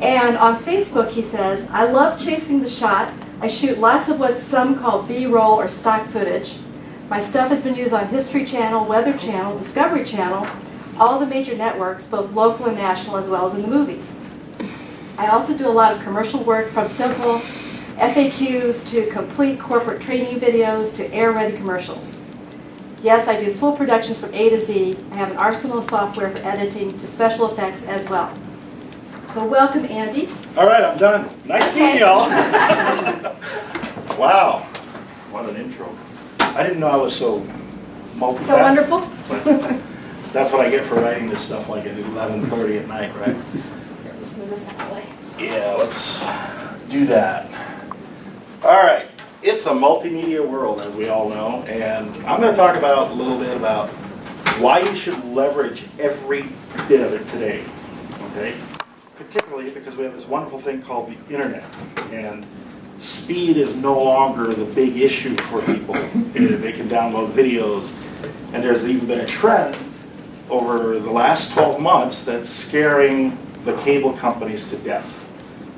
And on Facebook he says, I love chasing the shot. I shoot lots of what some call B-roll or stock footage. My stuff has been used on History Channel, Weather Channel, Discovery Channel, all the major networks, both local and national, as well as in the movies. I also do a lot of commercial work, from simple FAQs to complete corporate training videos to air-ready commercials. Yes, I do full productions from A to Z. I have an arsenal of software for editing to special effects as well. So welcome, Andy. All right, I'm done. Nice meeting y'all. Wow, what an intro. I didn't know I was so multifaceted. So wonderful. But that's what I get for writing this stuff like at 11:30 at night, right? Here, let's move this out of the way. Yeah, let's do that. All right, it's a multimedia world, as we all know, and I'm going to talk about a little bit about why you should leverage every bit of it today, okay? Particularly because we have this wonderful thing called the internet, and speed is no longer the big issue for people. They can download videos, and there's even been a trend over the last 12 months that's scaring the cable companies to death.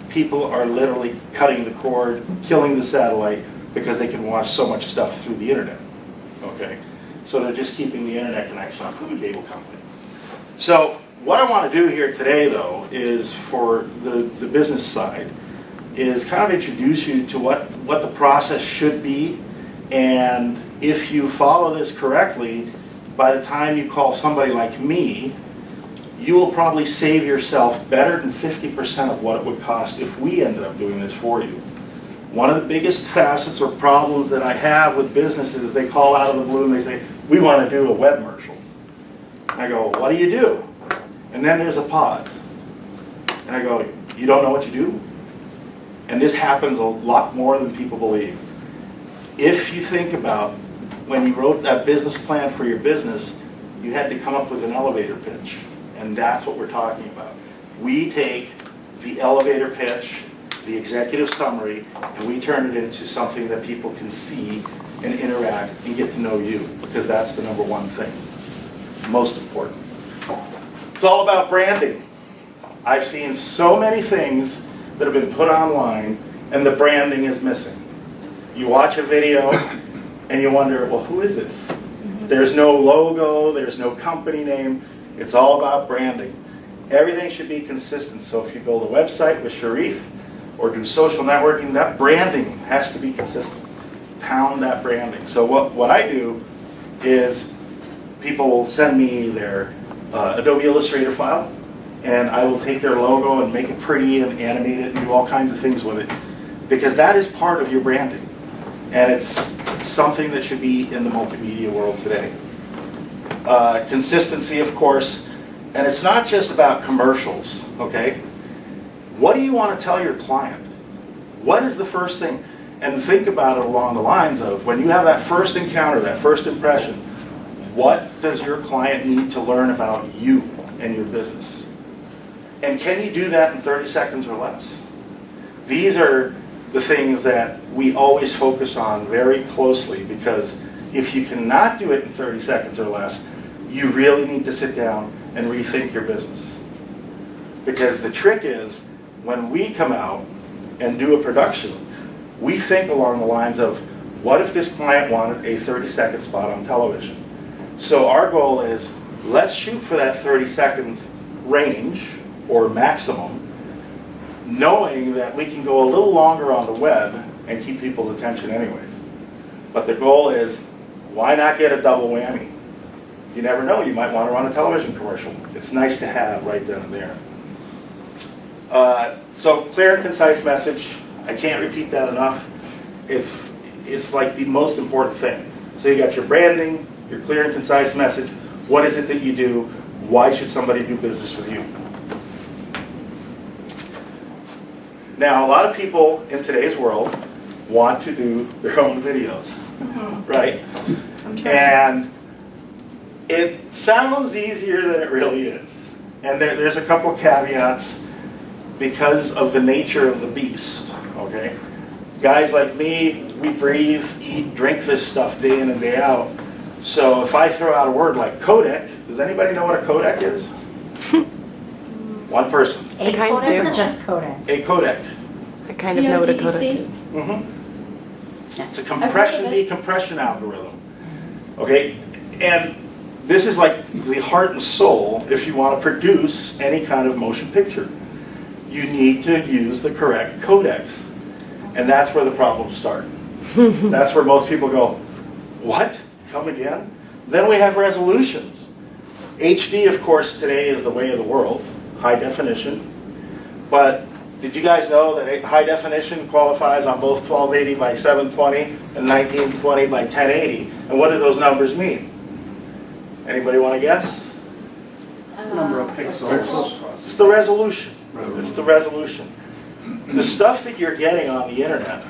People are literally cutting the cord, killing the satellite, because they can watch so much stuff through the internet, okay? So they're just keeping the internet connection from the cable company. So what I want to do here today, though, is for the business side, is kind of introduce you to what the process should be, and if you follow this correctly, by the time you call somebody like me, you will probably save yourself better than 50% of what it would cost if we ended up doing this for you. One of the biggest facets or problems that I have with businesses, they call out of the blue and they say, we want to do a web commercial. I go, what do you do? And then there's a pause. And I go, you don't know what you do? And this happens a lot more than people believe. If you think about when you wrote that business plan for your business, you had to come up with an elevator pitch. And that's what we're talking about. We take the elevator pitch, the executive summary, and we turn it into something that people can see and interact and get to know you, because that's the number one thing, most important. It's all about branding. I've seen so many things that have been put online and the branding is missing. You watch a video and you wonder, well, who is this? There's no logo, there's no company name. It's all about branding. Everything should be consistent. So if you build a website with Sharif or do social networking, that branding has to be consistent. Pound that branding. So what I do is people will send me their Adobe Illustrator file, and I will take their logo and make it pretty and animate it and do all kinds of things with it, because that is part of your branding. And it's something that should be in the multimedia world today. Consistency, of course, and it's not just about commercials, okay? What do you want to tell your client? What is the first thing? And think about it along the lines of, when you have that first encounter, that first impression, what does your client need to learn about you and your business? And can you do that in 30 seconds or less? These are the things that we always focus on very closely, because if you cannot do it in 30 seconds or less, you really need to sit down and rethink your business. Because the trick is, when we come out and do a production, we think along the lines of, what if this client wanted a 30-second spot on television? So our goal is, let's shoot for that 30-second range, or maximum, knowing that we can go a little longer on the web and keep people's attention anyways. But the goal is, why not get a double whammy? You never know, you might want to run a television commercial. It's nice to have right then and there. So clear and concise message. I can't repeat that enough. It's like the most important thing. So you got your branding, your clear and concise message. What is it that you do? Why should somebody do business with you? Now, a lot of people in today's world want to do their own videos, right? And it sounds easier than it really is. And there's a couple of caveats because of the nature of the beast, okay? Guys like me, we breathe, eat, drink this stuff day in and day out. So if I throw out a word like codec, does anybody know what a codec is? One person. A kind of codec do. or just codec? A codec. I kind of know what a CODEC? codec is. It's a I've heard compression of it. decompression algorithm. Okay, and this is like the heart and soul if you want to produce any kind of motion picture. You need to use the correct codecs, and that's where the problems start. That's where most people go, what? Come again? Then we have resolutions. HD, of course, today is the way of the world, high definition. But did you guys know that high definition qualifies on both 1280 by 720 and 1920 by 1080? And what do those numbers mean? Anybody want to guess? Number of pixels. It's the resolution. It's the resolution. The stuff that you're getting on the internet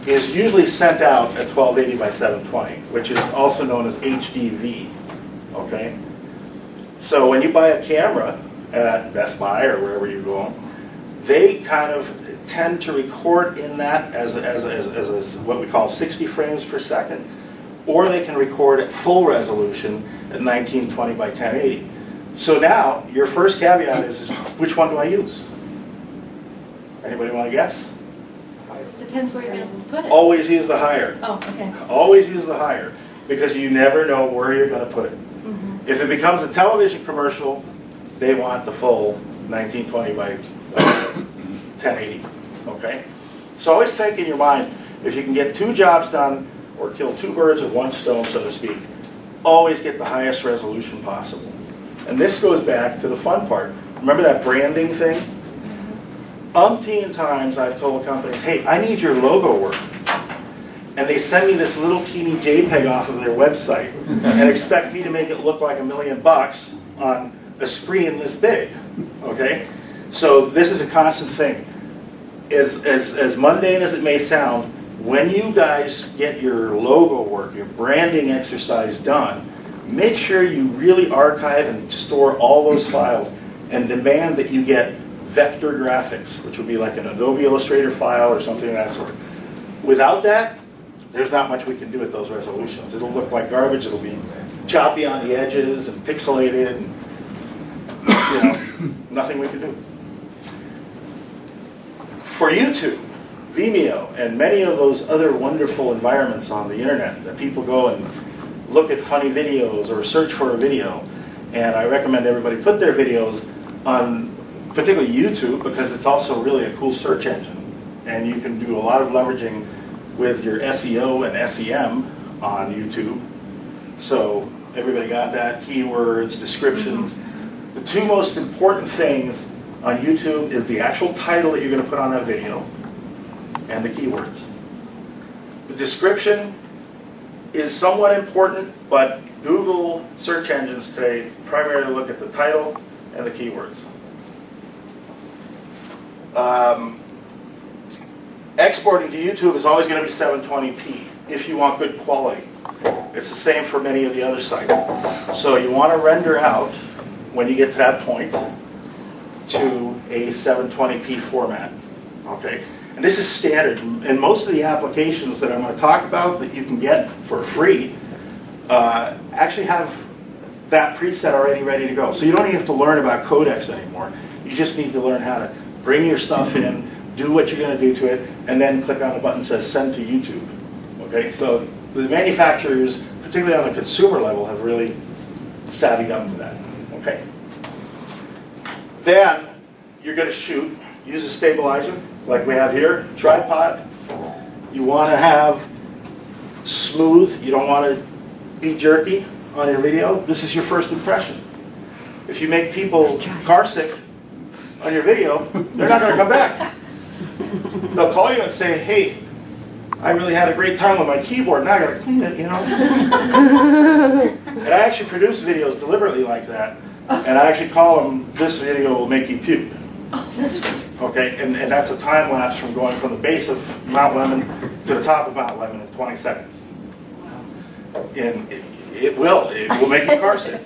is usually sent out at 1280 by 720, which is also known as HDV. Okay? So when you buy a camera at Best Buy or wherever you go, they kind of tend to record in that as what we call 60 frames per second, or they can record at full resolution at 1920 by 1080. So now, your first caveat is which one do I use? Anybody want to guess? Depends where you're going to put it. Always use the higher. Oh, okay. Always use the higher, because you never know where you're going to put it. If it becomes a television commercial, they want the full 1920 by 1080, okay? So always think in your mind, if you can get two jobs done, or kill two birds with one stone, so to speak, always get the highest resolution possible. And this goes back to the fun part. Remember that branding thing? Umpteen times I've told companies, hey, I need your logo work. And they send me this little teeny JPEG off of their website and expect me to make it look like $1 million on a screen this big, okay? So this is a constant thing. As mundane as it may sound, when you guys get your logo work, your branding exercise done, make sure you really archive and store all those files and demand that you get vector graphics, which would be like an Adobe Illustrator file or something of that sort. Without that, there's not much we can do with those resolutions. It'll look like garbage, it'll be choppy on the edges and pixelated, and nothing we can do. For YouTube, Vimeo, and many of those other wonderful environments on the internet that people go and look at funny videos or search for a video, and I recommend everybody put their videos on particularly YouTube, because it's also really a cool search engine, and you can do a lot of leveraging with your SEO and SEM on YouTube. So everybody got that? Keywords, descriptions. The two most important things on YouTube is the actual title that you're going to put on that video and the keywords. The description is somewhat important, but Google search engines today primarily look at the title and the keywords. Exporting to YouTube is always going to be 720p if you want good quality. It's the same for many of the other sites. So you want to render out, when you get to that point, to a 720p format. Okay? And this is standard. And most of the applications that I'm going to talk about that you can get for free actually have that preset already ready to go. So you don't even have to learn about codecs anymore. You just need to learn how to bring your stuff in, do what you're going to do to it, and then click on the button that says send to YouTube. Okay, so the manufacturers, particularly on the consumer level, have really savvied up to that. Okay. Then you're going to shoot, use a stabilizer like we have here, tripod. You want to have smooth, you don't want to be jerky on your video. This is your first impression. If you make people car sick on your video, they're not going to come back. They'll call you and say, hey, I really had a great time with my keyboard, now I got to clean it, you know. And I actually produce videos deliberately like that, and I actually call them, this video will make you puke. Okay, and that's a time lapse from going from the base of Mount Lemon to the top of Mount Lemon in 20 seconds. And it will make you car sick.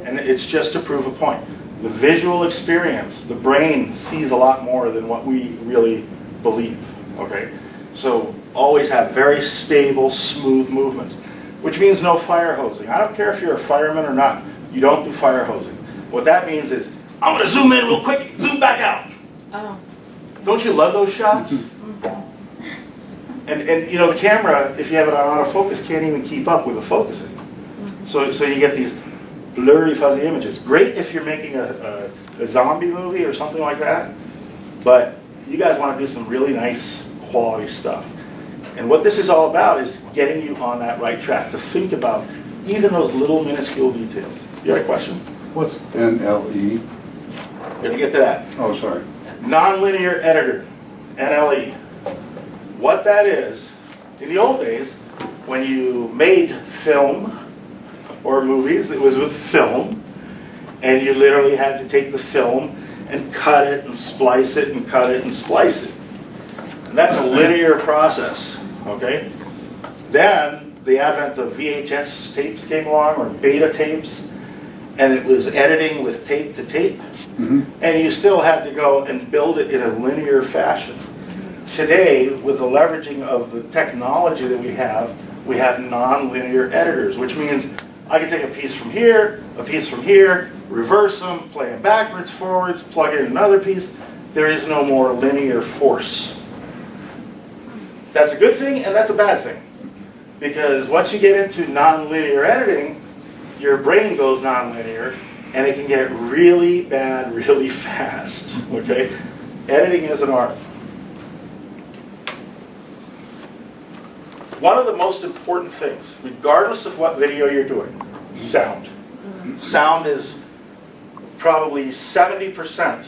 And it's just to prove a point. The visual experience, the brain sees a lot more than what we really believe, okay? So always have very stable, smooth movements, which means no fire hosing. I don't care if you're a fireman or not, you don't do fire hosing. What that means is, I'm gonna zoom in real quick, zoom back out. Oh. Don't you love those shots? And you know, the camera, if you have it on autofocus, can't even keep up with the focusing. So you get these blurry, fuzzy images. Great if you're making a zombie movie or something like that, but you guys want to do some really nice quality stuff. And what this is all about is getting you on that right track to think about even those little minuscule details. You got a question? What's NLE? Gonna get to that. Oh, sorry. Nonlinear editor, NLE. What that is, in the old days, when you made film or movies, it was with film, and you literally had to take the film and cut it and splice it and cut it and splice it. And that's a linear process, okay? Then the advent of VHS tapes came along, or beta tapes, and it was editing with tape to tape, and you still had to go and build it in a linear fashion. Today, with the leveraging of the technology that we have non-linear editors, which means I can take a piece from here, reverse them, play them backwards, forwards, plug in another piece. There is no more linear force. That's a good thing and that's a bad thing. Because once you get into non-linear editing, your brain goes non-linear and it can get really bad really fast. Okay? Editing is an art. One of the most important things, regardless of what video you're doing, sound. Sound is probably 70%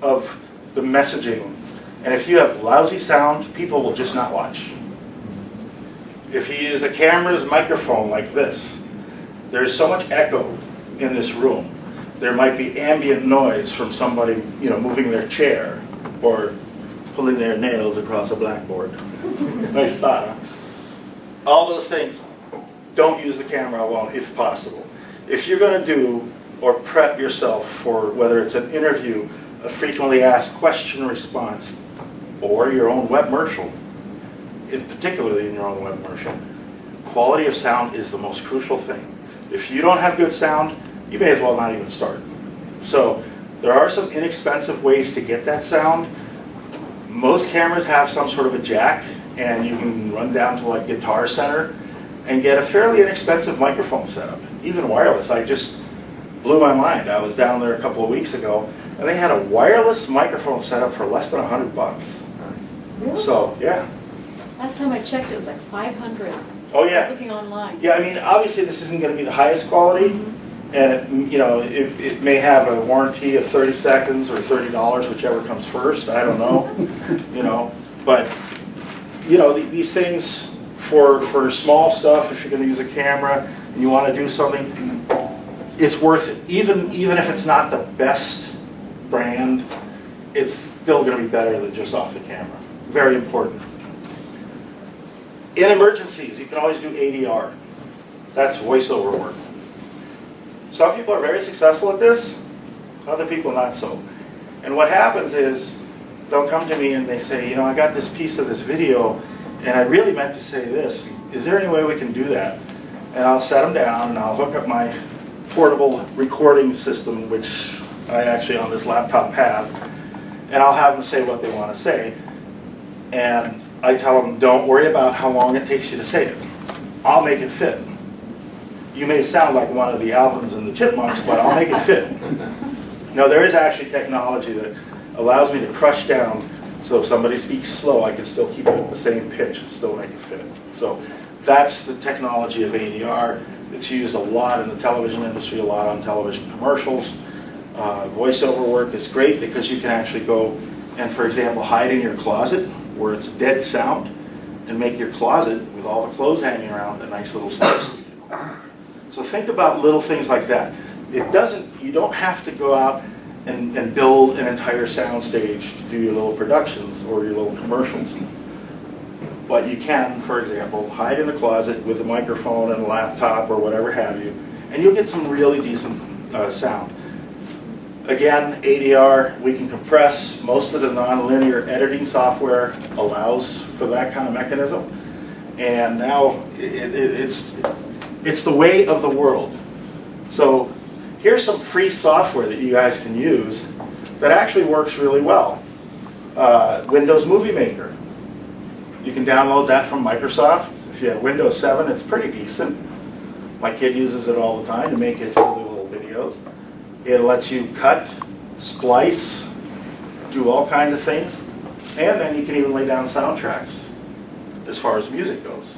of the messaging. And if you have lousy sound, people will just not watch. If you use a camera's microphone like this, there's so much echo in this room. There might be ambient noise from somebody, moving their chair or pulling their nails across a blackboard. Nice thought, huh? All those things, don't use the camera alone if possible. If you're going to do or prep yourself for whether it's an interview, a frequently asked question response, or your own webmercial, particularly in your own webmercial, quality of sound is the most crucial thing. If you don't have good sound, you may as well not even start. So there are some inexpensive ways to get that sound. Most cameras have some sort of a jack, and you can run down to like Guitar Center and get a fairly inexpensive microphone setup, even wireless. I just blew my mind. I was down there a couple of weeks ago, and they had a wireless microphone setup for less than $100. Really? So, yeah. Last time I checked, it was like 500. Oh, I was yeah. looking online. Yeah, I mean, obviously this isn't going to be the highest quality, and it may have a warranty of 30 seconds or $30, whichever comes first. I don't know, but these things for small stuff. If you're going to use a camera and you want to do something, it's worth it. Even if it's not the best brand, it's still going to be better than just off the camera. Very important. In emergencies, you can always do ADR. That's voiceover work. Some people are very successful at this, other people not so. And what happens is, they'll come to me and they say, I got this piece of this video, and I really meant to say this. Is there any way we can do that? And I'll set them down, and I'll hook up my portable recording system, which I actually on this laptop have, and I'll have them say what they want to say. And I tell them, don't worry about how long it takes you to say it. I'll make it fit. You may sound like one of the Alvins and the Chipmunks, but I'll make it fit. Now, there is actually technology that allows me to crush down, so if somebody speaks slow, I can still keep it at the same pitch and still make it fit. So that's the technology of ADR. It's used a lot in the television industry, a lot on television commercials. Voiceover work is great because you can actually go and, for example, hide in your closet where it's dead sound and make your closet with all the clothes hanging around a nice little sound studio. So think about little things like that. You don't have to go out and build an entire sound stage to do your little productions or your little commercials. But you can, for example, hide in a closet with a microphone and a laptop or whatever have you, and you'll get some really decent sound. Again, ADR, we can compress. Most of the non-linear editing software allows for that kind of mechanism. And now it's the way of the world. So here's some free software that you guys can use that actually works really well. Windows Movie Maker. You can download that from Microsoft. If you have Windows 7, it's pretty decent. My kid uses it all the time to make his silly little videos. It lets you cut, splice, do all kinds of things. And then you can even lay down soundtracks as far as music goes.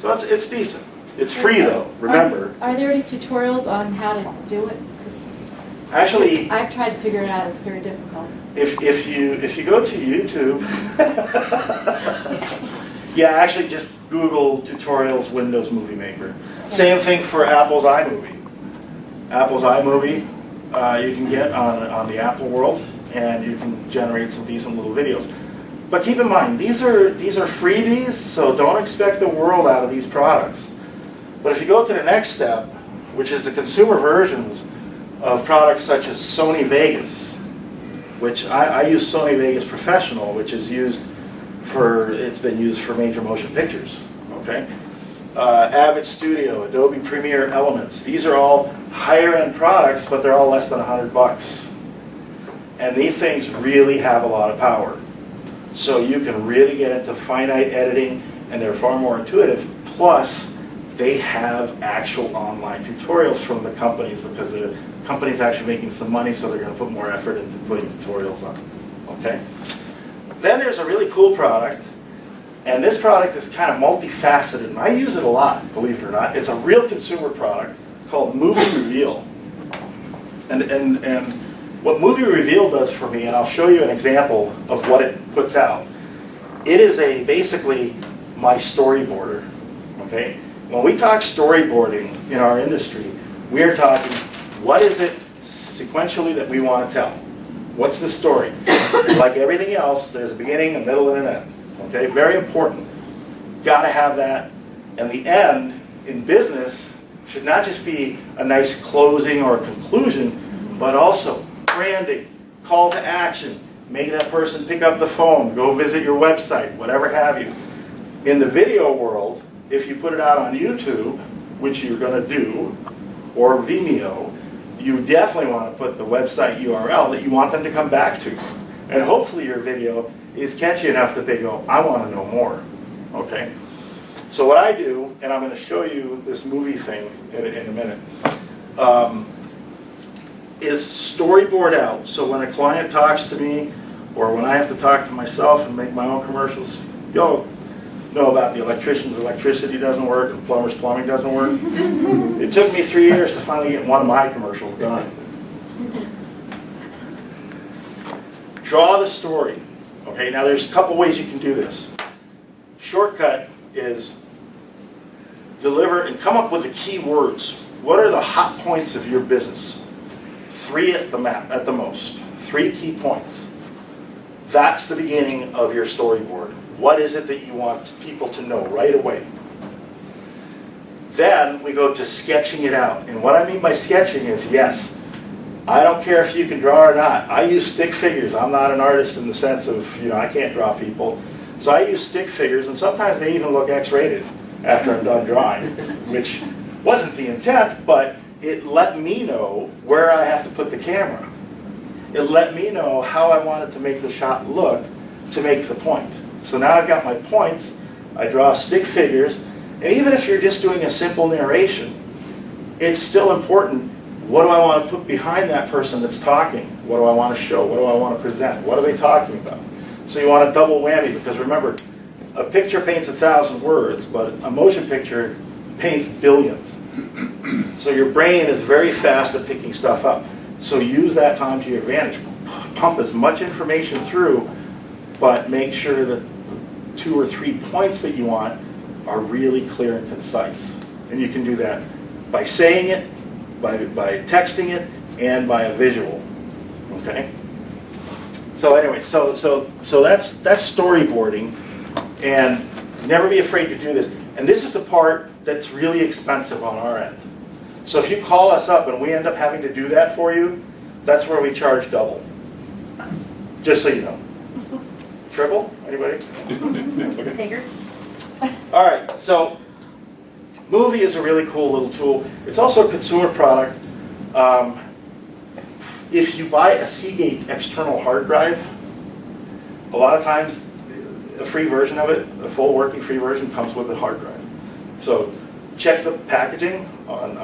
So it's decent. It's free though, remember. Are there any tutorials on how to do it? 'Cause Actually, I've tried to figure it out. It's very difficult. if you go to YouTube, yeah, actually just Google tutorials Windows Movie Maker. Same thing for Apple's iMovie. Apple's iMovie you can get on the Apple world, and you can generate some decent little videos. But keep in mind, these are freebies, so don't expect the world out of these products. But if you go to the next step, which is the consumer versions of products such as Sony Vegas, which I use Sony Vegas Professional, which is it's been used for major motion pictures, okay? Avid Studio, Adobe Premiere Elements. These are all higher end products, but they're all less than $100. And these things really have a lot of power. So you can really get into finite editing, and they're far more intuitive. Plus, they have actual online tutorials from the companies, because the company's actually making some money, so they're going to put more effort into putting tutorials on. Okay? Then there's a really cool product, and this product is kind of multifaceted, and I use it a lot, believe it or not. It's a real consumer product called Movie Reveal. And what Movie Reveal does for me, and I'll show you an example of what it puts out. It is basically my storyboarder. Okay? When we talk storyboarding in our industry, we are talking, what is it sequentially that we want to tell? What's the story? Like everything else, there's a beginning, a middle, and an end. Okay? Very important. Got to have that. And the end in business should not just be a nice closing or a conclusion, but also branding, call to action, make that person pick up the phone, go visit your website, whatever have you. In the video world, if you put it out on YouTube, which you're going to do, or Vimeo, you definitely want to put the website URL that you want them to come back to. And hopefully your video is catchy enough that they go, I want to know more. Okay? So what I do, and I'm going to show you this movie thing in a minute, is storyboard out. So when a client talks to me, or when I have to talk to myself and make my own commercials, yo, know about the electrician's electricity doesn't work and plumber's plumbing doesn't work. It took me 3 years to finally get one of my commercials done. Draw the story. Okay, now there's a couple ways you can do this. Shortcut is deliver and come up with the key words. What are the hot points of your business? 3 at the most. 3 key points. That's the beginning of your storyboard. What is it that you want people to know right away? Then we go to sketching it out. And what I mean by sketching is, yes, I don't care if you can draw or not. I use stick figures. I'm not an artist in the sense of, I can't draw people. So I use stick figures, and sometimes they even look X-rated after I'm done drawing, which wasn't the intent, but it let me know where I have to put the camera. It let me know how I wanted to make the shot look to make the point. So now I've got my points, I draw stick figures, and even if you're just doing a simple narration, it's still important. What do I want to put behind that person that's talking? What do I want to show? What do I want to present? What are they talking about? So you want a double whammy, because remember, a picture paints 1,000 words, but a motion picture paints billions. So your brain is very fast at picking stuff up. So use that time to your advantage. Pump as much information through, but make sure that 2 or 3 points that you want are really clear and concise. And you can do that by saying it, by texting it, and by a visual. Okay? So anyway, so that's storyboarding, and never be afraid to do this. And this is the part that's really expensive on our end. So if you call us up and we end up having to do that for you, that's where we charge double. Just so you know. Triple? Anybody? Figure. All right, so Movie is a really cool little tool. It's also a consumer product. If you buy a Seagate external hard drive, a lot of times a free version of it, a full working free version, comes with a hard drive. So check the packaging on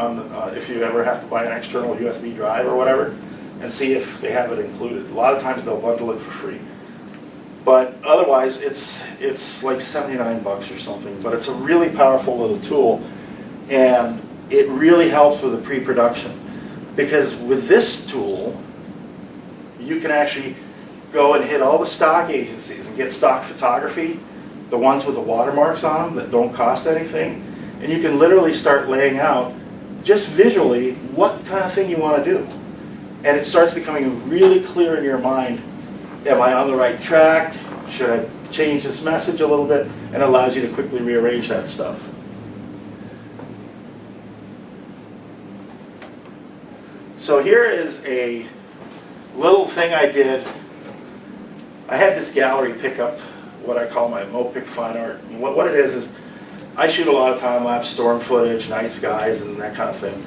if you ever have to buy an external USB drive or whatever, and see if they have it included. A lot of times they'll bundle it for free. But otherwise, it's like 79 bucks or something. But it's a really powerful little tool, and it really helps with the pre-production. Because with this tool, you can actually go and hit all the stock agencies and get stock photography, the ones with the watermarks on them that don't cost anything, and you can literally start laying out, just visually, what kind of thing you want to do. And it starts becoming really clear in your mind, am I on the right track? Should I change this message a little bit? And it allows you to quickly rearrange that stuff. So here is a little thing I did. I had this gallery pick up what I call my Mopic fine art. And what it is I shoot a lot of time-lapse storm footage, night skies, and that kind of thing.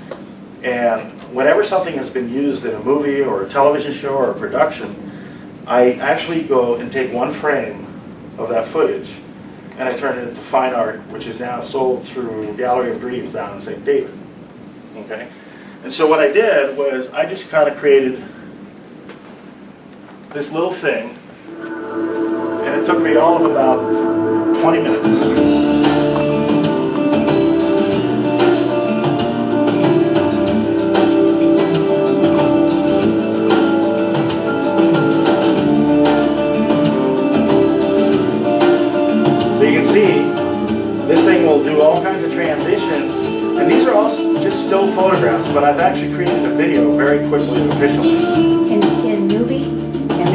And whenever something has been used in a movie or a television show or a production, I actually go and take one frame of that footage and I turn it into fine art, which is now sold through Gallery of Dreams down in St. David. Okay? And so what I did was I just kind of created this little thing, and it took me all of about 20 minutes. So you can see, this thing will do all kinds of transitions, and these are all just still photographs, but I've actually created a video very quickly and efficiently. In movie?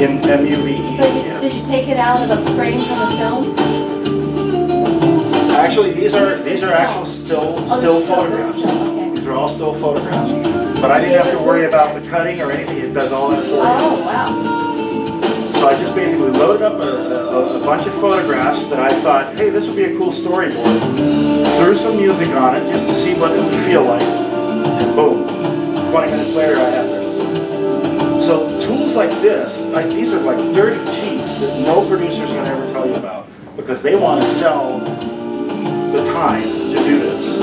In MUVE. But did you take it out of a frame from a film? Actually, these are actual still photographs. Okay. These are all still photographs. But I didn't have to worry about the cutting or anything. It does all that for you. Oh, wow. So I just basically loaded up a bunch of photographs that I thought, hey, this would be a cool storyboard. Threw some music on it just to see what it would feel like. And boom, 20 minutes later I have this. So tools like this, these are like dirty cheats that no producer's going to ever tell you about, because they want to sell the time to do this.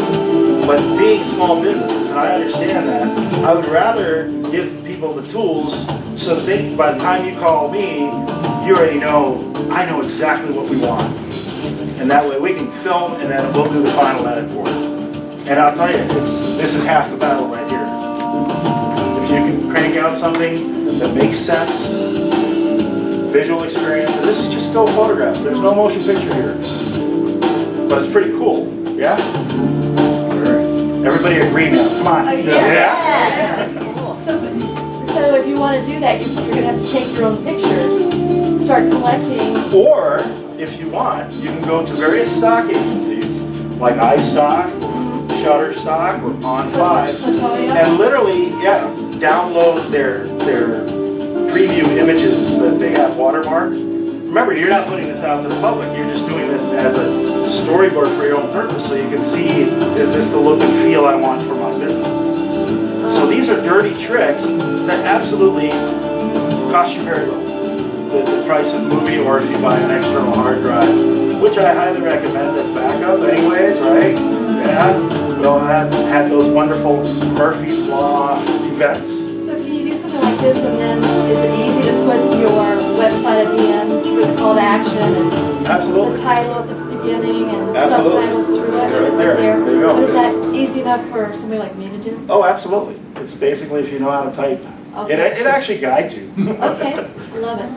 But being small businesses, and I understand that, I would rather give people the tools so that they, by the time you call me, you already know, I know exactly what we want. And that way we can film and then we'll do the final edit for it. And I'll tell you, this is half the battle right here. If you can crank out something that makes sense, visual experience, and this is just still photographs. There's no motion picture here. But it's pretty cool, yeah? Everybody agree now, come on. Yes. So if you want to do that, you're going to have to take your own pictures, start collecting. Or, if you want, you can go to various stock agencies, like iStock, Shutterstock, or On5, and literally, download their preview images that they have watermarked. Remember, you're not putting this out to the public, you're just doing this as a storyboard for your own purpose, so you can see, is this the look and feel I want for my business? So these are dirty tricks that absolutely cost you very little. The price of the movie, or if you buy an external hard drive, which I highly recommend as backup anyways, right? Yeah, we all had those wonderful Murphy's Law events. So can you do something like this, and then is it easy to put your website at the end with a call to action and Absolutely. the title at the beginning and Absolutely. subtitles through it? Right there. There you go. But is that easy enough for somebody like me to do? Oh, absolutely. It's basically if you know how to type. Okay. It actually guides you. Okay, love it.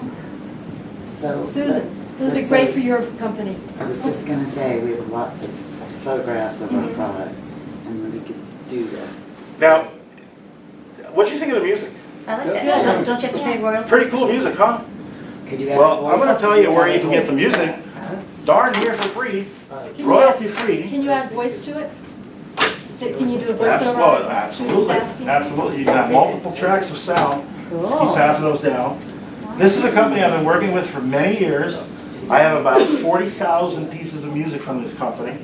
So, Susan, this would be great for your company. I was just gonna say, we have lots of photographs of our product, and we could do this. Now, what do you think of the music? I like that. Good. Don't you have to pay royalties? Pretty cool music, huh? Could you add Well, I'm voice? going to tell you where you can get the music. Darn near for free, royalty free. Can you add voice to it? Can you do a voiceover? Well, Susan's absolutely, asking? absolutely. You can have multiple tracks of sound. Just keep Cool. passing those down. This is a company I've been working with for many years. I have about 40,000 pieces of music from this company.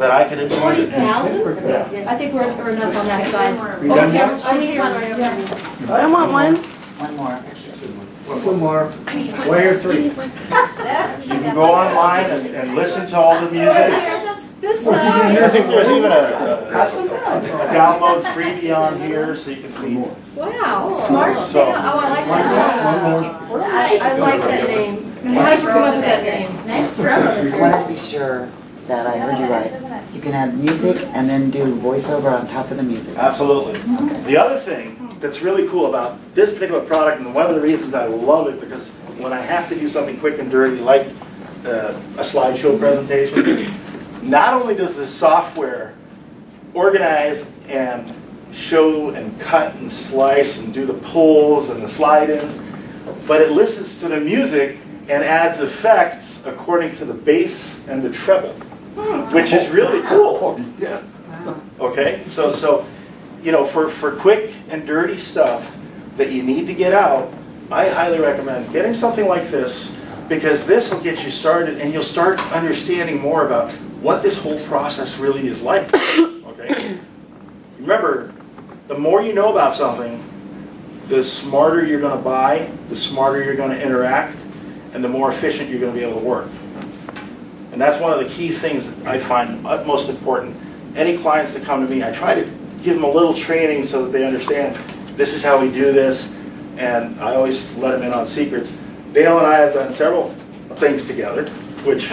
that I could have done. 40,000? Yeah. I think we're enough on that side. We done more? I need one right over here. I want one. One more. Two more. Where are three? You can go online and listen to all the music. This I think there's even Pass them a down. download freebie on here so you can see. wow, smart. So- Yeah, oh, I like that. One more. I like that name. How did you come up with that name? I want to be sure that I heard you right. You can add music and then do voiceover on top of the music. Absolutely. The other thing that's really cool about this particular product, and one of the reasons I love it, because when I have to do something quick and dirty, like a slideshow presentation, not only does this software organize and show and cut and slice and do the pulls and the slide-ins, but it listens to the music and adds effects according to the bass and the treble, which is really cool. Yeah. Okay, so you know, for quick and dirty stuff that you need to get out, I highly recommend getting something like this, because this will get you started and you'll start understanding more about what this whole process really is like. Okay, remember, the more you know about something, the smarter you're going to buy, the smarter you're going to interact, and the more efficient you're going to be able to work. And that's one of the key things that I find utmost important. Any clients that come to me, I try to give them a little training so that they understand this is how we do this, and I always let them in on secrets. Dale and I have done several things together, which...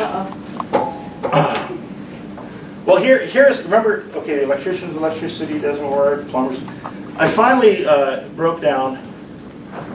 Well, here's, remember, okay, electricians, electricity doesn't work, plumbers. I finally broke down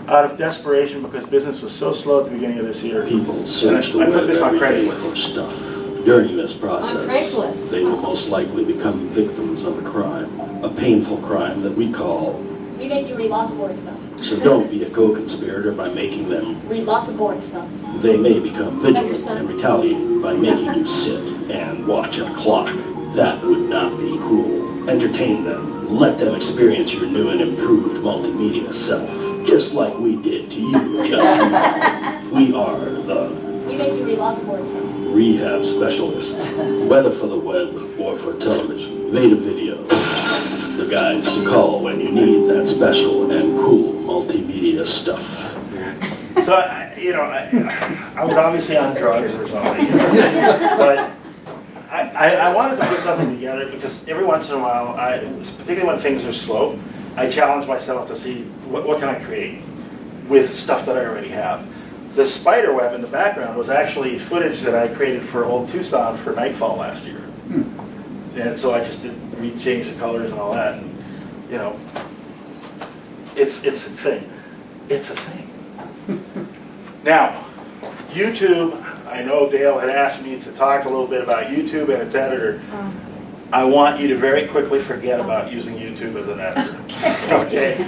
out of desperation because business was so slow at the beginning of this year. People search the I put web this on every day Craigslist. for stuff. During this process, Craigslist. they will most likely become victims of a crime, a painful crime that we call. We make you read lots of boring stuff. So don't be a co-conspirator by making them. Read lots of boring stuff. They may become vigilant and retaliate by making you sit and watch a clock. That would not be cool. Entertain them. Let them experience your new and improved multimedia self, just like we did to you just now. We are the We make you read lots of boring stuff. rehab specialists, whether for the web or for television, Vader video, the guys to call when you need that special and cool multimedia stuff. So, I was obviously on drugs or something, but I wanted to put something together because every once in a while, particularly when things are slow, I challenge myself to see what can I create with stuff that I already have. The spider web in the background was actually footage that I created for Old Tucson for Nightfall last year. And so I just did change the colors and all that, and it's a thing. It's a thing. Now, YouTube, I know Dale had asked me to talk a little bit about YouTube and its editor. I want you to very quickly forget about using YouTube as an editor. Okay?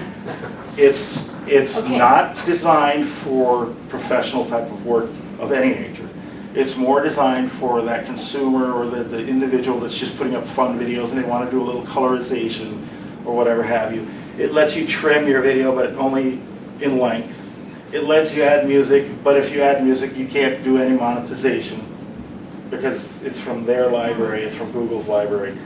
It's Okay. not designed for professional type of work of any nature. It's more designed for that consumer or the individual that's just putting up fun videos and they want to do a little colorization or whatever have you. It lets you trim your video, but only in length. It lets you add music, but if you add music, you can't do any monetization because it's from their library, it's from Google's library.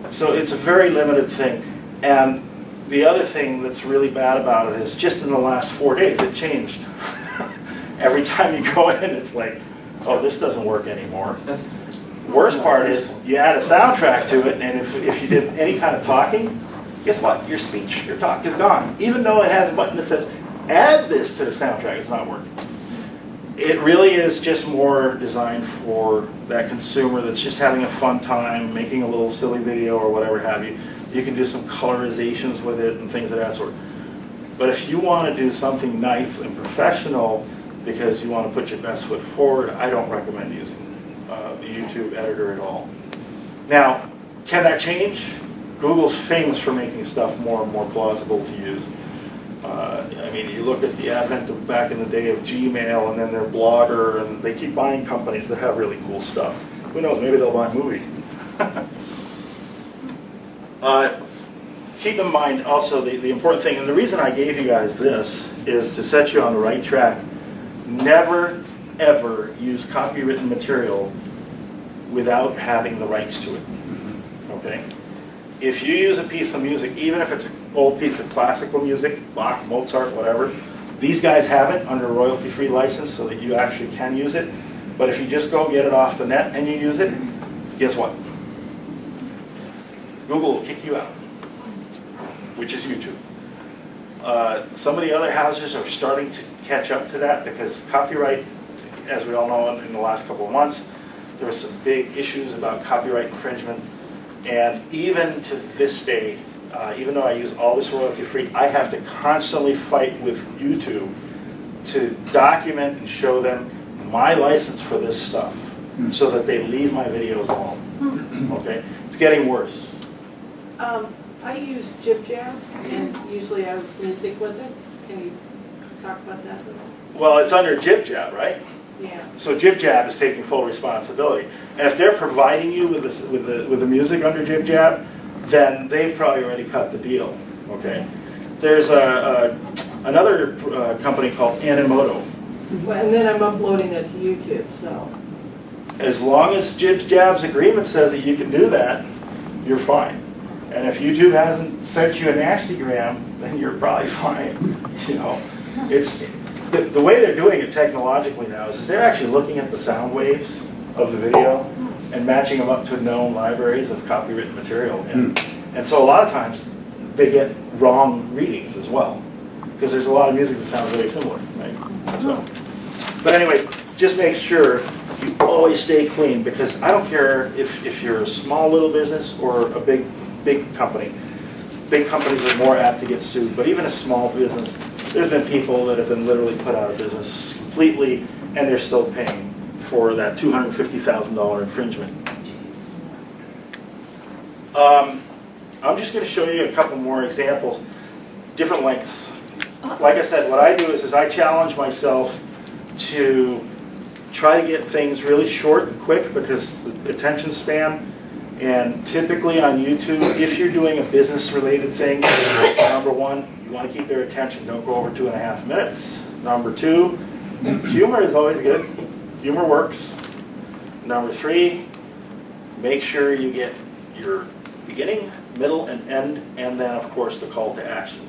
So it's a very limited thing. And the other thing that's really bad about it is just in the last 4 days, it changed. Every time you go in, it's like, oh, this doesn't work anymore. Worst part is you add a soundtrack to it, and if you did any kind of talking, guess what? Your speech, your talk is gone. Even though it has a button that says, add this to the soundtrack, it's not working. It really is just more designed for that consumer that's just having a fun time, making a little silly video or whatever have you. You can do some colorizations with it and things of that sort. But if you want to do something nice and professional because you want to put your best foot forward, I don't recommend using the YouTube editor at all. Now, can that change? Google's famous for making stuff more and more plausible to use. I mean, you look at the advent of back in the day of Gmail and then their Blogger, and they keep buying companies that have really cool stuff. Who knows, maybe they'll buy a movie. Keep in mind also the important thing, and the reason I gave you guys this is to set you on the right track. Never, ever use copywritten material without having the rights to it. okay? If you use a piece of music, even if it's an old piece of classical music, Bach, Mozart, whatever, these guys have it under a royalty-free license so that you actually can use it. But if you just go get it off the net and you use it, guess what? Google will kick you out, which is YouTube. Some of the other houses are starting to catch up to that because copyright, as we all know, in the last couple of months, there were some big issues about copyright infringement. And even to this day, even though I use all this royalty-free, I have to constantly fight with YouTube to document and show them my license for this stuff so that they leave my videos alone. Okay? It's getting worse. I use Jib Jab, and usually I was music with it. Can you talk about that at all? Well, it's under Jib Jab, right? Yeah. So Jib Jab is taking full responsibility. And if they're providing you with this, with the music under Jib Jab, then they've probably already cut the deal. Okay? There's another company called Animoto. Well, and then I'm uploading it to YouTube, so. As long as Jib Jab's agreement says that you can do that, you're fine. And if YouTube hasn't sent you a nastygram, then you're probably fine. You know, it's the way they're doing it technologically now is they're actually looking at the sound waves of the video and matching them up to known libraries of copywritten material. And so a lot of times they get wrong readings as well because there's a lot of music that sounds very similar, right? So, but anyways, just make sure you always stay clean because I don't care if you're a small little business or a big company. Big companies are more apt to get sued, but even a small business, there's been people that have been literally put out of business completely and they're still paying for that $250,000 infringement. I'm just going to show you a couple more examples, different lengths. Like I said, what I do is I challenge myself to try to get things really short and quick because the attention span. And typically on YouTube, if you're doing a business-related thing, number one, you want to keep their attention. Don't go over 2.5 minutes. Number two, humor is always good. Humor works. Number three, make sure you get your beginning, middle, and end, and then, of course, the call to action.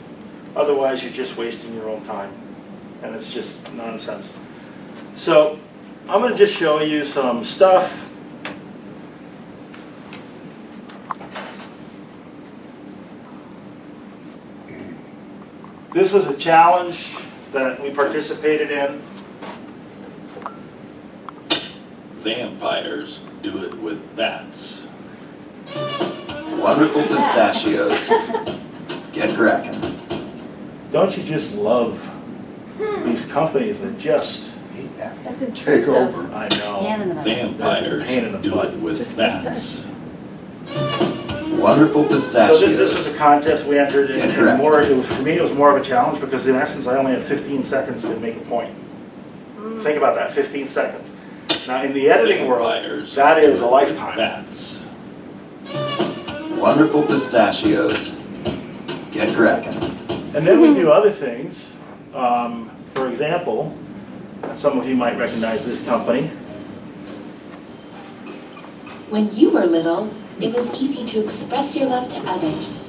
Otherwise, you're just wasting your own time, and it's just nonsense. So I'm going to just show you some stuff. This was a challenge that we participated in. Vampires do it with bats. Wonderful pistachios. Get cracking. Don't you just love these companies that just hate that? That's Take intrusive. over. I know. Vampires Pain in the do butt. it with bats. Wonderful So pistachios. this was a contest we entered in, Yeah, and correct. more, for me it was more of a challenge because in essence I only had 15 seconds to make a point. Think about that, 15 seconds. Now in the editing world, Vampires that is do a it with lifetime. Bats. Wonderful pistachios. Get cracking. And then we do other things. For example, some of you might recognize this company. When you were little, it was easy to express your love to others.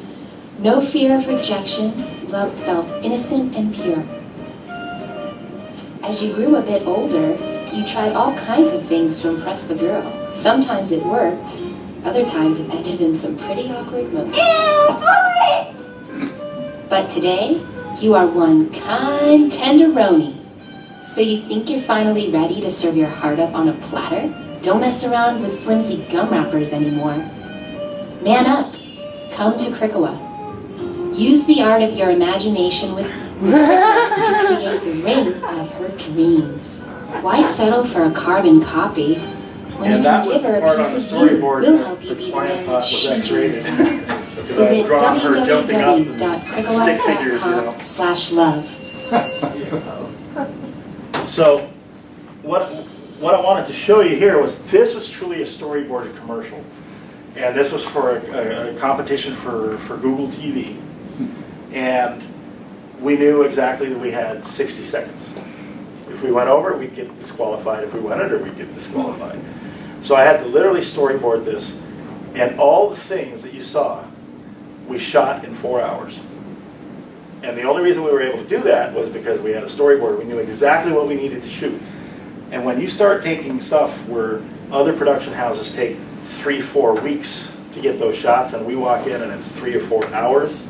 No fear of rejection, love felt innocent and pure. As you grew a bit older, you tried all kinds of things to impress the girl. Sometimes it worked, other times it ended in some pretty awkward moments. But today, you are one kind tenderoni. So you think you're finally ready to serve your heart up on a platter? Don't mess around with flimsy gum wrappers anymore. Man up. Come to Krikawa. Use the art of your imagination with to create the ring of her dreams. Why settle for a carbon copy when And you that can was give her the a part on piece the of you? storyboard We'll help you that be the the man client thought that was she X-rated. dreams of. Because I had drawn her jumping up and stick figures, you know. www.krikawa.com/love. So what I wanted to show you here was this was truly a storyboarded commercial. And this was for a competition for Google TV. And we knew exactly that we had 60 seconds. If we went over, we'd get disqualified. If we went under, we'd get disqualified. So I had to literally storyboard this. And all the things that you saw, we shot in 4 hours. And the only reason we were able to do that was because we had a storyboard. We knew exactly what we needed to shoot. And when you start taking stuff where other production houses take 3-4 weeks to get those shots, and we walk in and it's 3 or 4 hours,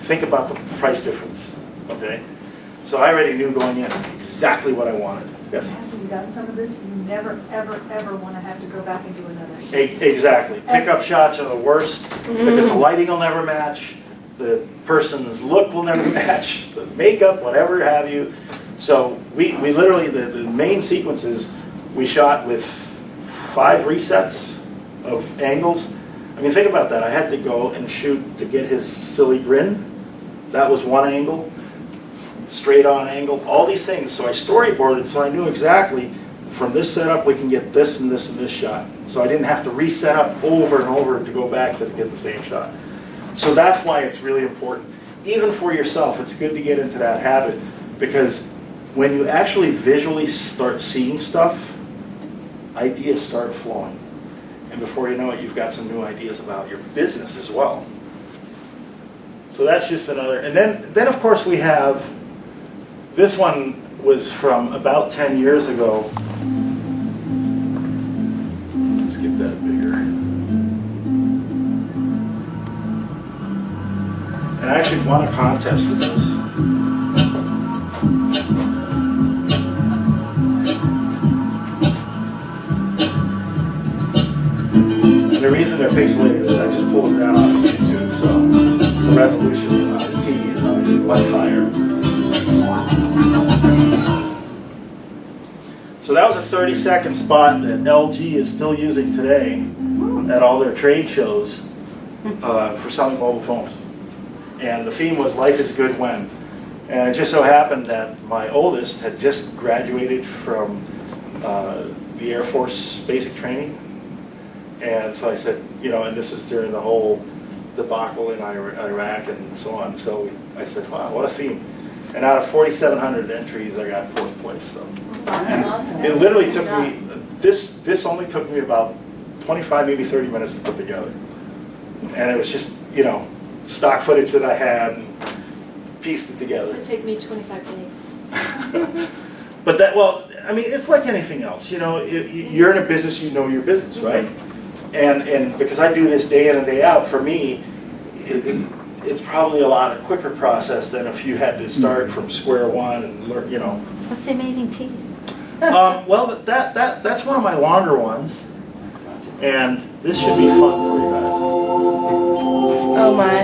think about the price difference, okay? So I already knew going in exactly what I wanted. Yes? After you've done some of this, you never, ever, ever want to have to go back and do another shoot. Exactly. Pickup shots are the worst because the lighting will never match, the person's look will never match, the makeup, whatever have you. So we literally, the main sequences, we shot with 5 resets of angles. I mean, think about that. I had to go and shoot to get his silly grin. That was one angle. Straight on angle, all these things. So I storyboarded so I knew exactly from this setup we can get this and this and this shot. So I didn't have to reset up over and over to go back to get the same shot. So that's why it's really important. Even for yourself, it's good to get into that habit, because when you actually visually start seeing stuff, ideas start flowing. And before you know it, you've got some new ideas about your business as well. So that's just another. And then of course we have, this one was from about 10 years ago. Let's get that bigger. And I actually won a contest with this. And the reason they're pixelated is I just pulled them down off of YouTube, so the resolution on this TV is obviously much higher. So that was a 30-second spot that LG is still using today at all their trade shows for selling mobile phones. And the theme was "Life is Good When." And it just so happened that my oldest had just graduated from the Air Force basic training. And so I said, you know, and this was during the whole debacle in Iraq and so on. So I said, wow, what a theme. And out of 4,700 entries, I got 4th place. So. And it literally took me, this only took me about 25, maybe 30 minutes to put together. And it was just, you know, stock footage that I had and pieced it together. It would take me 25 days. But that, well, I mean, it's like anything else. You know, you're in a business, you know your business, right? And because I do this day in and day out, for me, it's probably a lot quicker process than if you had to start from square one and learn, you know. What's the amazing teas? Well, that's one of my longer ones, and this should be fun for you guys. Oh my.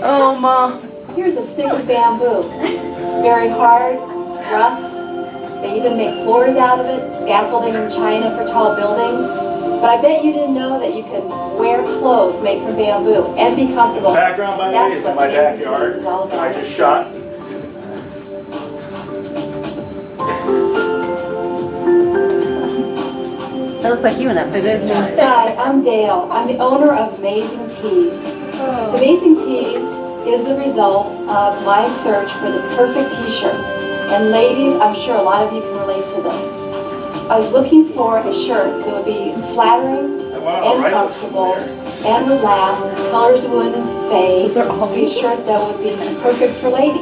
Oh ma. Here's a stick of bamboo. Very hard, it's rough. They even make floors out of it, scaffolding in China for tall buildings. But I bet you didn't know that you could wear clothes made from bamboo and be comfortable. The background, by the way, is in my backyard. Is all about. I just shot. That looks like you in that business. Hi, I'm Dale. I'm the owner of Amazing Tees. Amazing Tees is the result of my search for the perfect t-shirt. And ladies, I'm sure a lot of you can relate to this. I was looking for a shirt that would be flattering and comfortable and would last, the colors wouldn't fade. It would be a shirt that would be perfect for ladies.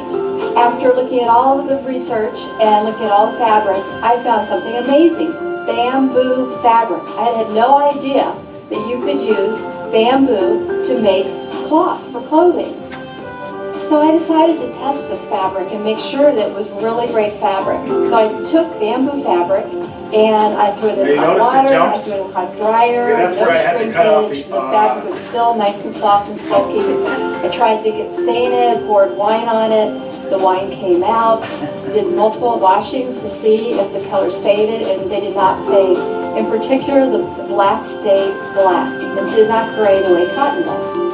After looking at all of the research and looking at all the fabrics, I found something amazing. Bamboo fabric. I had no idea that you could use bamboo to make cloth for clothing. So I decided to test this fabric and make sure that it was really great fabric. So I took bamboo fabric and I threw it in hot water, I threw it in hot dryer, no shrinkage, the fabric was still nice and soft and silky. I tried to stain it, poured wine on it, the wine came out, did multiple washings to see if the colors faded, and they did not fade. In particular, the black stayed black and did not gray the way cotton does.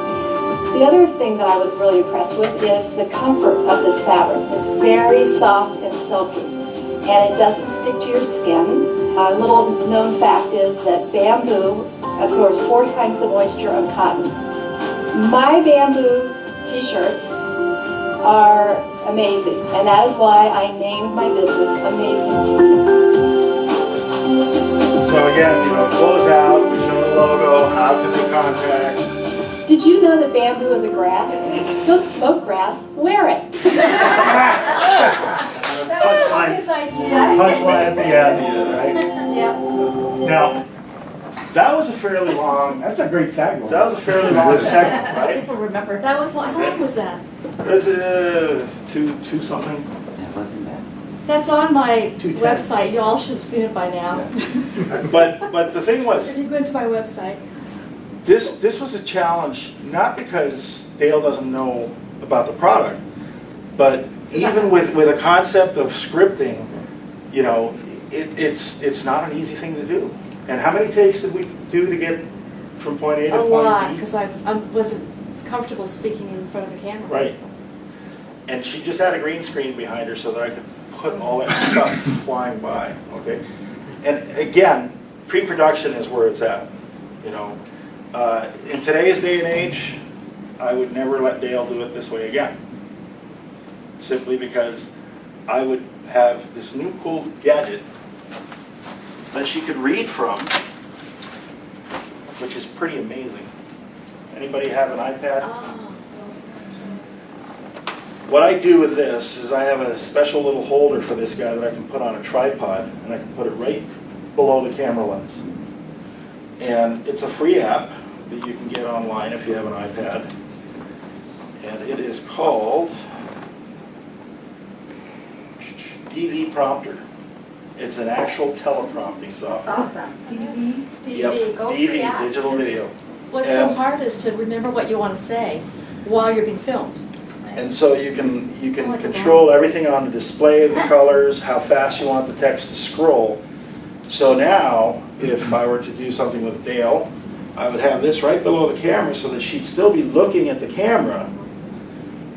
The other thing that I was really impressed with is the comfort of this fabric. It's very soft and silky, and it doesn't stick to your skin. A little known fact is that bamboo absorbs 4 times the moisture of cotton. My bamboo t-shirts are amazing, and that is why I named my business Amazing Tees. So again, close out, we show the logo, how to do contacts. Did you know that bamboo is a grass? Don't smoke grass, wear it. Punchline, punchline at the end, right? Yep. Now, that was a fairly long, That's a great tagline. that was a fairly long segment, right? People remember. That was, how long was that? This is two something. That wasn't bad. That's on my 210. website. You all should have seen it by now. But the thing If was, you go into my website. this was a challenge, not because Dale doesn't know about the product, but even with a concept of scripting, it's not an easy thing to do. And how many takes did we do to get from point A to A point lot, B? because I wasn't comfortable speaking in front of a camera. Right. And she just had a green screen behind her so that I could put all that stuff flying by, okay? And again, pre-production is where it's at, in today's day and age, I would never let Dale do it this way again. Simply because I would have this new cool gadget that she could read from, which is pretty amazing. Anybody have an iPad? What I do with this is I have a special little holder for this guy that I can put on a tripod, and I can put it right below the camera lens. And it's a free app that you can get online if you have an iPad. And it is called DV Prompter. It's an actual teleprompting software. Awesome. DV. Yep, DV, digital video. What's so hard is to remember what you want to say while you're being filmed. And so you can control everything on the display, the colors, how fast you want the text to scroll. So now, if I were to do something with Dale, I would have this right below the camera so that she'd still be looking at the camera,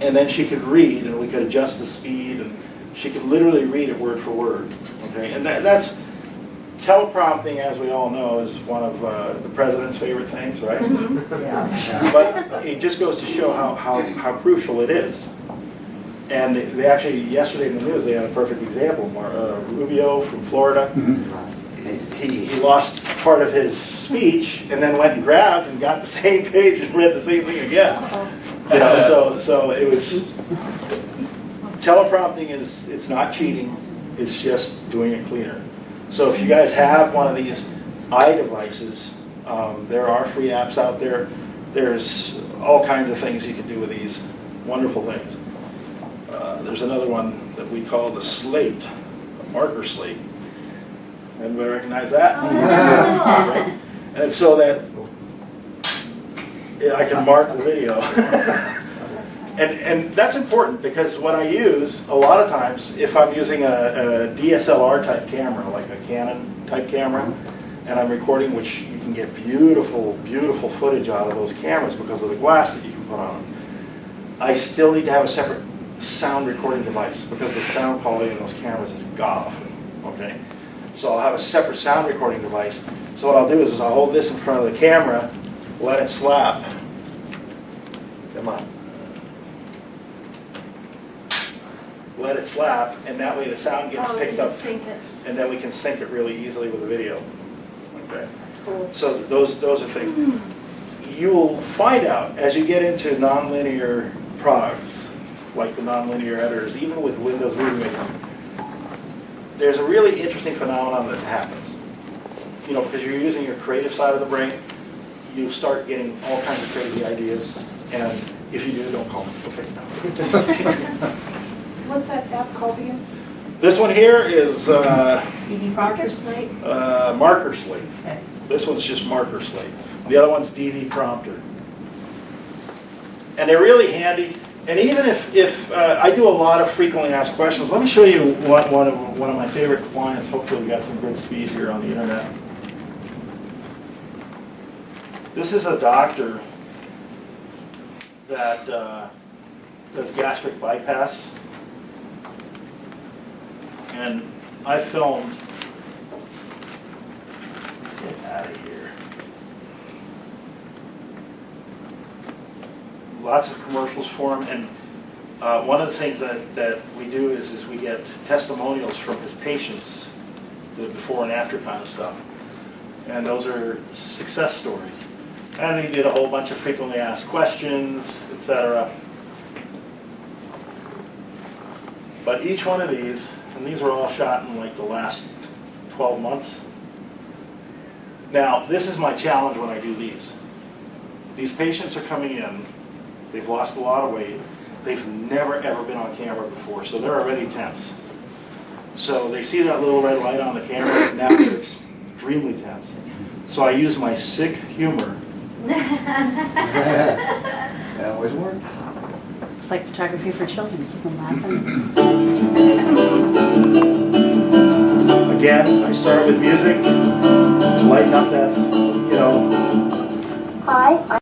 and then she could read, and we could adjust the speed, and she could literally read it word for word. Okay, and that's teleprompting, as we all know, is one of the president's favorite things, right? But it just goes to show how crucial it is. And they actually, yesterday in the news, they had a perfect example. Rubio from Florida, he lost part of his speech and then went and grabbed and got the same page and read the same thing again. So it was, teleprompting it's not cheating, it's just doing it cleaner. So if you guys have one of these iDevices, there are free apps out there. There's all kinds of things you can do with these, wonderful things. There's another one that we call the slate, a marker slate. Anybody recognize that? Right? And it's so that I can mark the video. And that's important because what I use a lot of times, if I'm using a DSLR type camera, like a Canon type camera, and I'm recording, which you can get beautiful, beautiful footage out of those cameras because of the glass that you can put on them, I still need to have a separate sound recording device because the sound quality in those cameras is god-awful, okay? So I'll have a separate sound recording device. So what I'll do is I'll hold this in front of the camera, let it slap. Come on. Let it slap, and that way the sound gets picked up, and then we can sync it really easily with the video. Okay. Cool. So those are things. You will find out as you get into nonlinear products, like the nonlinear editors, even with Windows Movie Maker, there's a really interesting phenomenon that happens. Because you're using your creative side of the brain, you start getting all kinds of crazy ideas, and if you do, don't call me. What's that app called again? This one here is DV Marker Slate? Marker Slate. This one's just Marker Slate. The other one's DV Prompter. And they're really handy. And even if I do a lot of frequently asked questions, let me show you one of my favorite clients. Hopefully we got some good speed here on the internet. This is a doctor that does gastric bypass. And I filmed, get out of here, lots of commercials for him, and one of the things that we do is we get testimonials from his patients, the before and after kind of stuff. And those are success stories. And he did a whole bunch of frequently asked questions, etc. But each one of these, and these were all shot in like the last 12 months. Now, this is my challenge when I do these. These patients are coming in, they've lost a lot of weight, they've never ever been on camera before, so they're already tense. So they see that little red light on the camera, and now they're extremely tense. So I use my sick humor. That always works. It's like photography for children, keep them laughing. Again, I start with music, lighten up that, you know. Hi,